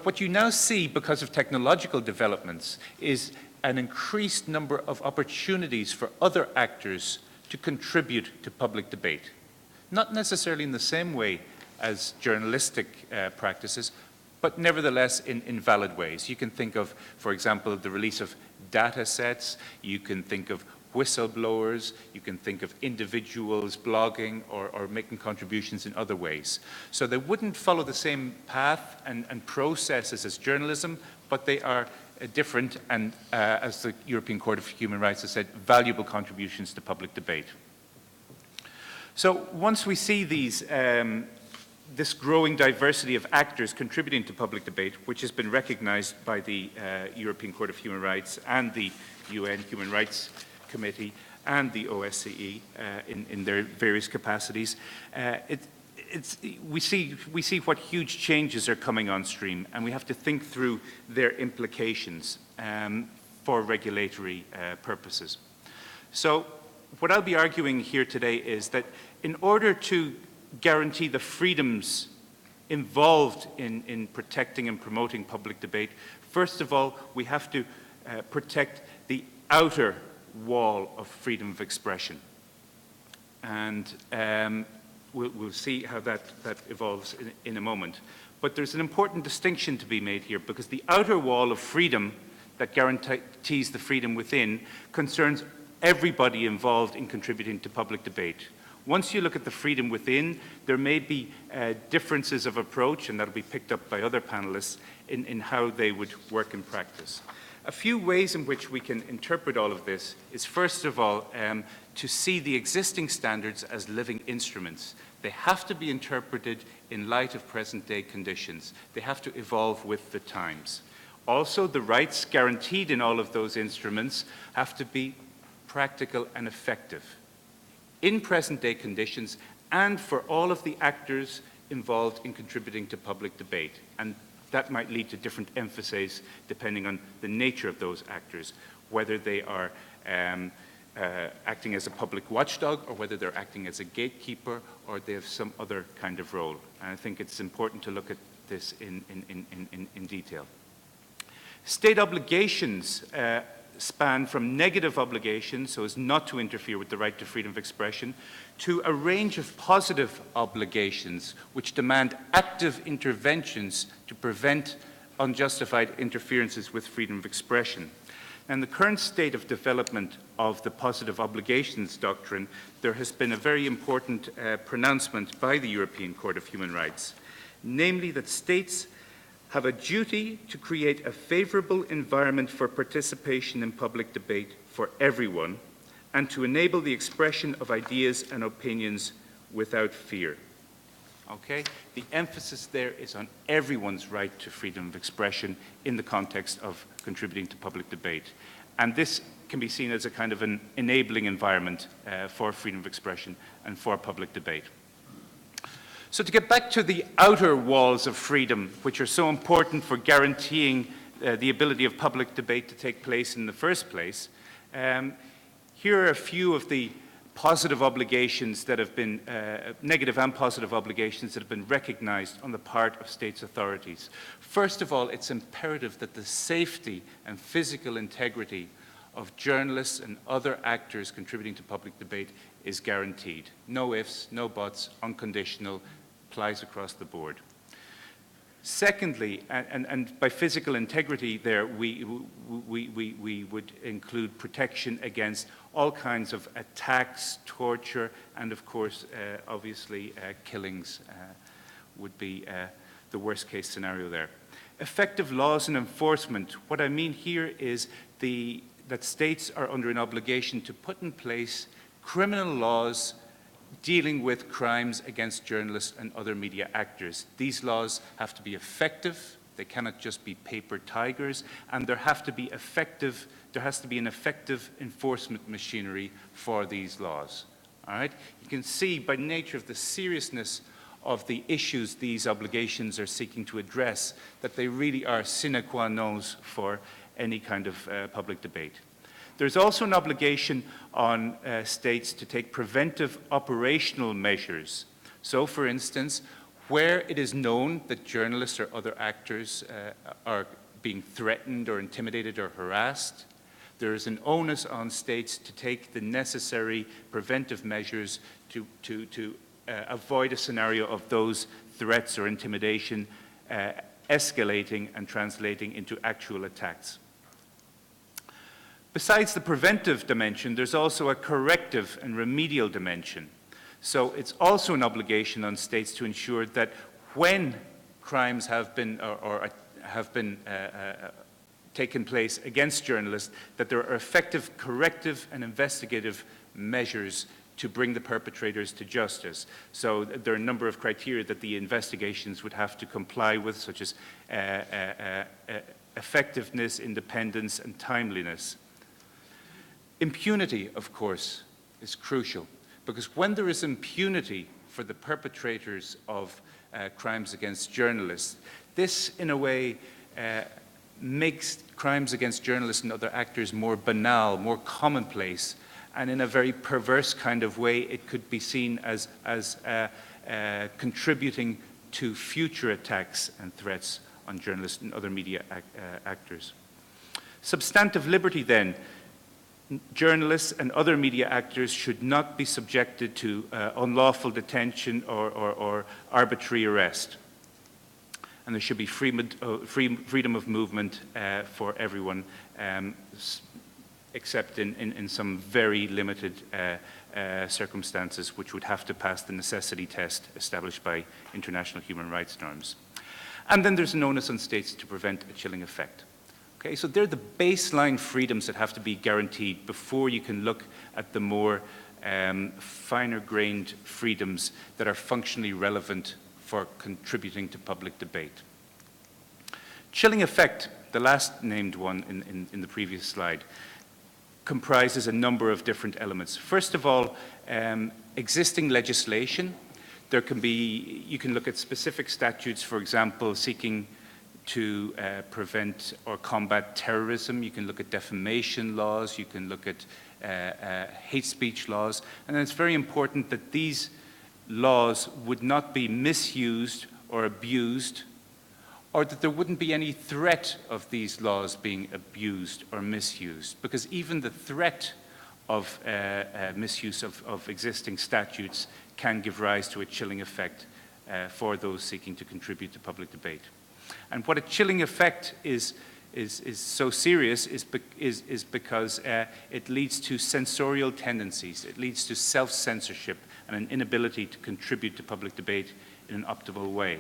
what you now see because of technological developments is an increased number of opportunities for other actors to contribute to public debate. Not necessarily in the same way as journalistic practices, but nevertheless in valid ways. You can think of, for example, the release of data sets. You can think of whistleblowers. You can think of individuals blogging or making contributions in other ways. So they wouldn't follow the same path and processes as journalism, but they are different and, as the European Court of Human Rights has said, valuable contributions to public debate. So once we see these this growing diversity of actors contributing to public debate, which has been recognized by the European Court of Human Rights and the UN Human Rights Committee and the OSCE in their various capacities, we see what huge changes are coming on stream, and we have to think through their implications for regulatory purposes. So what I'll be arguing here today is that in order to guarantee the freedoms involved in protecting and promoting public debate, first of all, we have to protect the outer wall of freedom of expression. And we'll see how that evolves in a moment. But there's an important distinction to be made here, because the outer wall of freedom that guarantees the freedom within concerns everybody involved in contributing to public debate. Once you look at the freedom within, there may be differences of approach, and that'll be picked up by other panelists, in how they would work in practice. A few ways in which we can interpret all of this is, first of all, to see the existing standards as living instruments. They have to be interpreted in light of present-day conditions. They have to evolve with the times. Also, the rights guaranteed in all of those instruments have to be practical and effective in present-day conditions and for all of the actors involved in contributing to public debate. And that might lead to different emphases depending on the nature of those actors, whether they are acting as a public watchdog or whether they're acting as a gatekeeper or they have some other kind of role. And I think it's important to look at this in detail. State obligations span from negative obligations, so as not to interfere with the right to freedom of expression, to a range of positive obligations which demand active interventions to prevent unjustified interferences with freedom of expression. And the current state of development of the positive obligations doctrine, there has been a very important pronouncement by the European Court of Human Rights, namely that states have a duty to create a favorable environment for participation in public debate for everyone and to enable the expression of ideas and opinions without fear. Okay? The emphasis there is on everyone's right to freedom of expression in the context of contributing to public debate. And this can be seen as a kind of an enabling environment for freedom of expression and for public debate. So to get back to the outer walls of freedom, which are so important for guaranteeing the ability of public debate to take place in the first place, here are a few of the positive obligations that have been, negative and positive obligations that have been recognized on the part of states' authorities. First of all, it's imperative that the safety and physical integrity of journalists and other actors contributing to public debate is guaranteed. No ifs, no buts, unconditional, applies across the board. Secondly, and by physical integrity there, we would include protection against all kinds of attacks, torture, and of course, obviously, killings would be the worst case scenario there. Effective laws and enforcement. What I mean here is that states are under an obligation to put in place criminal laws dealing with crimes against journalists and other media actors. These laws have to be effective. They cannot just be paper tigers, and there has to be an effective enforcement machinery for these laws. All right? You can see by nature of the seriousness of the issues these obligations are seeking to address that they really are sine qua non for any kind of public debate. There's also an obligation on states to take preventive operational measures. So, for instance, Where it is known that journalists or other actors are being threatened or intimidated or harassed, there is an onus on states to take the necessary preventive measures to avoid a scenario of those threats or intimidation escalating and translating into actual attacks. Besides the preventive dimension, there's also a corrective and remedial dimension. So it's also an obligation on states to ensure that when crimes have been taken place against journalists, that there are effective corrective and investigative measures to bring the perpetrators to justice. So there are a number of criteria that the investigations would have to comply with, such as effectiveness, independence, and timeliness. Impunity, of course, is crucial, because when there is impunity for the perpetrators of crimes against journalists, this, in a way, makes crimes against journalists and other actors more banal, more commonplace, and in a very perverse kind of way, it could be seen as contributing to future attacks and threats on journalists and other media actors. Substantive liberty, then. Journalists and other media actors should not be subjected to unlawful detention or arbitrary arrest. And there should be freedom of movement for everyone, except in some very limited circumstances, which would have to pass the necessity test established by international human rights norms. And then there's an onus on states to prevent a chilling effect. Okay, so they're the baseline freedoms that have to be guaranteed before you can look at the more finer-grained freedoms that are functionally relevant for contributing to public debate. Chilling effect, the last named one in the previous slide, comprises a number of different elements. First of all, existing legislation. There can be, you can look at specific statutes, for example, seeking to prevent or combat terrorism. You can look at defamation laws. You can look at hate speech laws. And it's very important that these laws would not be misused or abused, or that there wouldn't be any threat of these laws being abused or misused, because even the threat of misuse of existing statutes can give rise to a chilling effect for those seeking to contribute to public debate. And what a chilling effect is so serious is because it leads to censorial tendencies. It leads to self-censorship and an inability to contribute to public debate in an optimal way.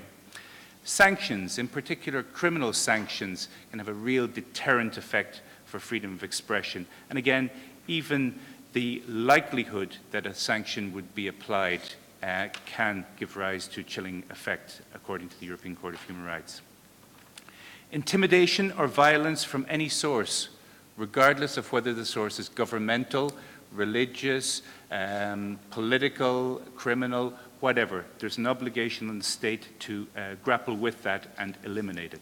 Sanctions, in particular criminal sanctions, can have a real deterrent effect for freedom of expression. And again, even the likelihood that a sanction would be applied can give rise to chilling effect, according to the European Court of Human Rights. Intimidation or violence from any source, regardless of whether the source is governmental, religious, political, criminal, whatever. There's an obligation on the state to grapple with that and eliminate it.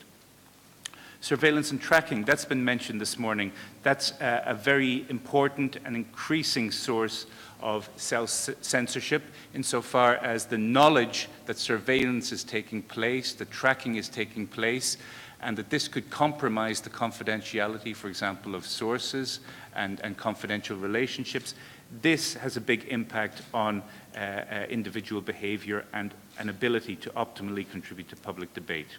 Surveillance and tracking, that's been mentioned this morning. That's a very important and increasing source of self-censorship insofar as the knowledge that surveillance is taking place, that tracking is taking place, and that this could compromise the confidentiality, for example, of sources and confidential relationships. This has a big impact on individual behavior and an ability to optimally contribute to public debate.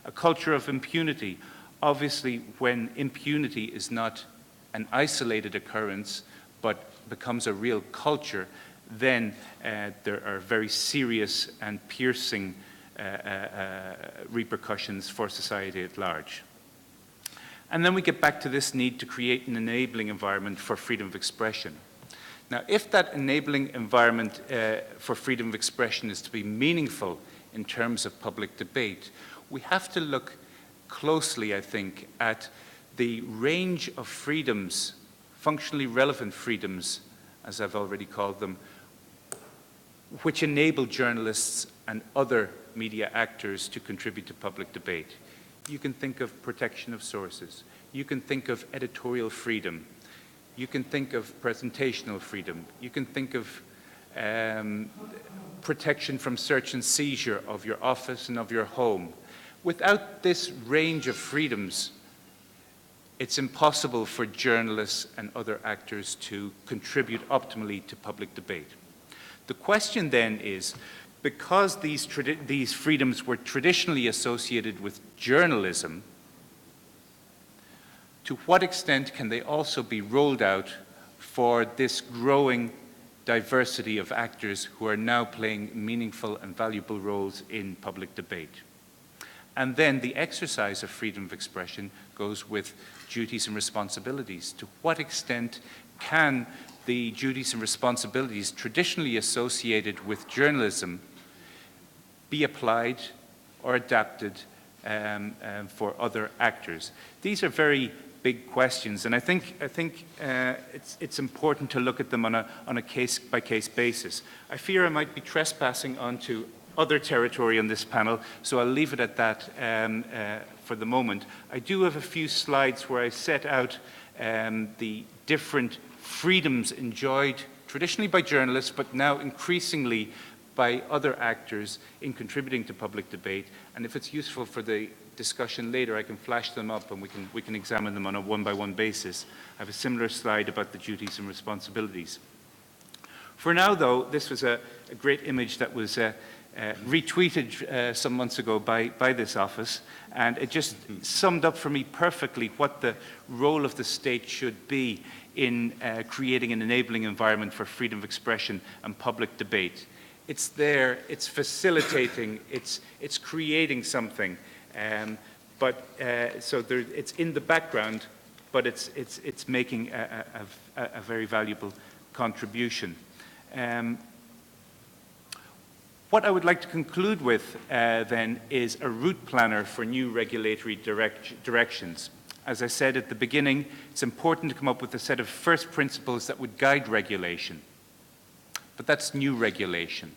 A culture of impunity. Obviously, when impunity is not an isolated occurrence, but becomes a real culture, then there are very serious and piercing repercussions for society at large. And then we get back to this need to create an enabling environment for freedom of expression. Now, if that enabling environment for freedom of expression is to be meaningful in terms of public debate, we have to look closely, I think, at the range of freedoms, functionally relevant freedoms, as I've already called them, which enable journalists and other media actors to contribute to public debate. You can think of protection of sources. You can think of editorial freedom. You can think of presentational freedom. You can think of protection from search and seizure of your office and of your home. Without this range of freedoms, it's impossible for journalists and other actors to contribute optimally to public debate. The question then is, because these freedoms were traditionally associated with journalism, to what extent can they also be rolled out for this growing diversity of actors who are now playing meaningful and valuable roles in public debate? And then the exercise of freedom of expression goes with duties and responsibilities. To what extent can the duties and responsibilities traditionally associated with journalism be applied or adapted for other actors? These are very big questions, and I think it's important to look at them on a case-by-case basis. I fear I might be trespassing onto other territory on this panel, so I'll leave it at that for the moment. I do have a few slides where I set out the different freedoms enjoyed traditionally by journalists, but now increasingly by other actors in contributing to public debate. And if it's useful for the discussion later, I can flash them up and we can examine them on a one-by-one basis. I have a similar slide about the duties and responsibilities. For now, though, this was a great image that was retweeted some months ago by this office, and it just summed up for me perfectly what the role of the state should be in creating an enabling environment for freedom of expression and public debate. It's there, it's facilitating, it's creating something, so it's in the background, but it's making a very valuable contribution. What I would like to conclude with then is a route planner for new regulatory directions. As I said at the beginning, it's important to come up with a set of first principles that would guide regulation. But that's new regulation.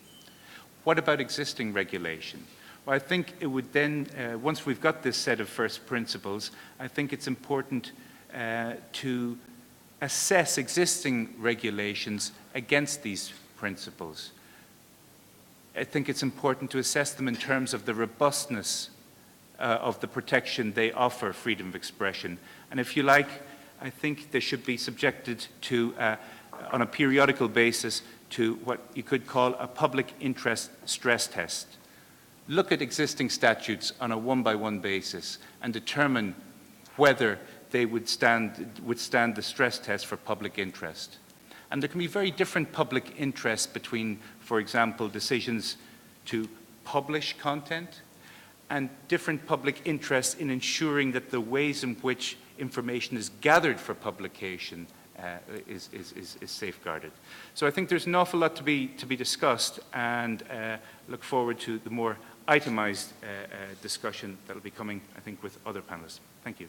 What about existing regulation? Well, I think it would then, once we've got this set of first principles, I think it's important to assess existing regulations against these principles. I think it's important to assess them in terms of the robustness of the protection they offer freedom of expression. And if you like, I think they should be subjected to, on a periodical basis, to what you could call a public interest stress test. Look at existing statutes on a one-by-one basis and determine whether they would withstand the stress test for public interest. And there can be very different public interests between, for example, decisions to publish content and different public interests in ensuring that the ways in which information is gathered for publication is safeguarded. So I think there's an awful lot to be discussed, and look forward to the more itemized discussion that will be coming, I think, with other panelists. Thank you.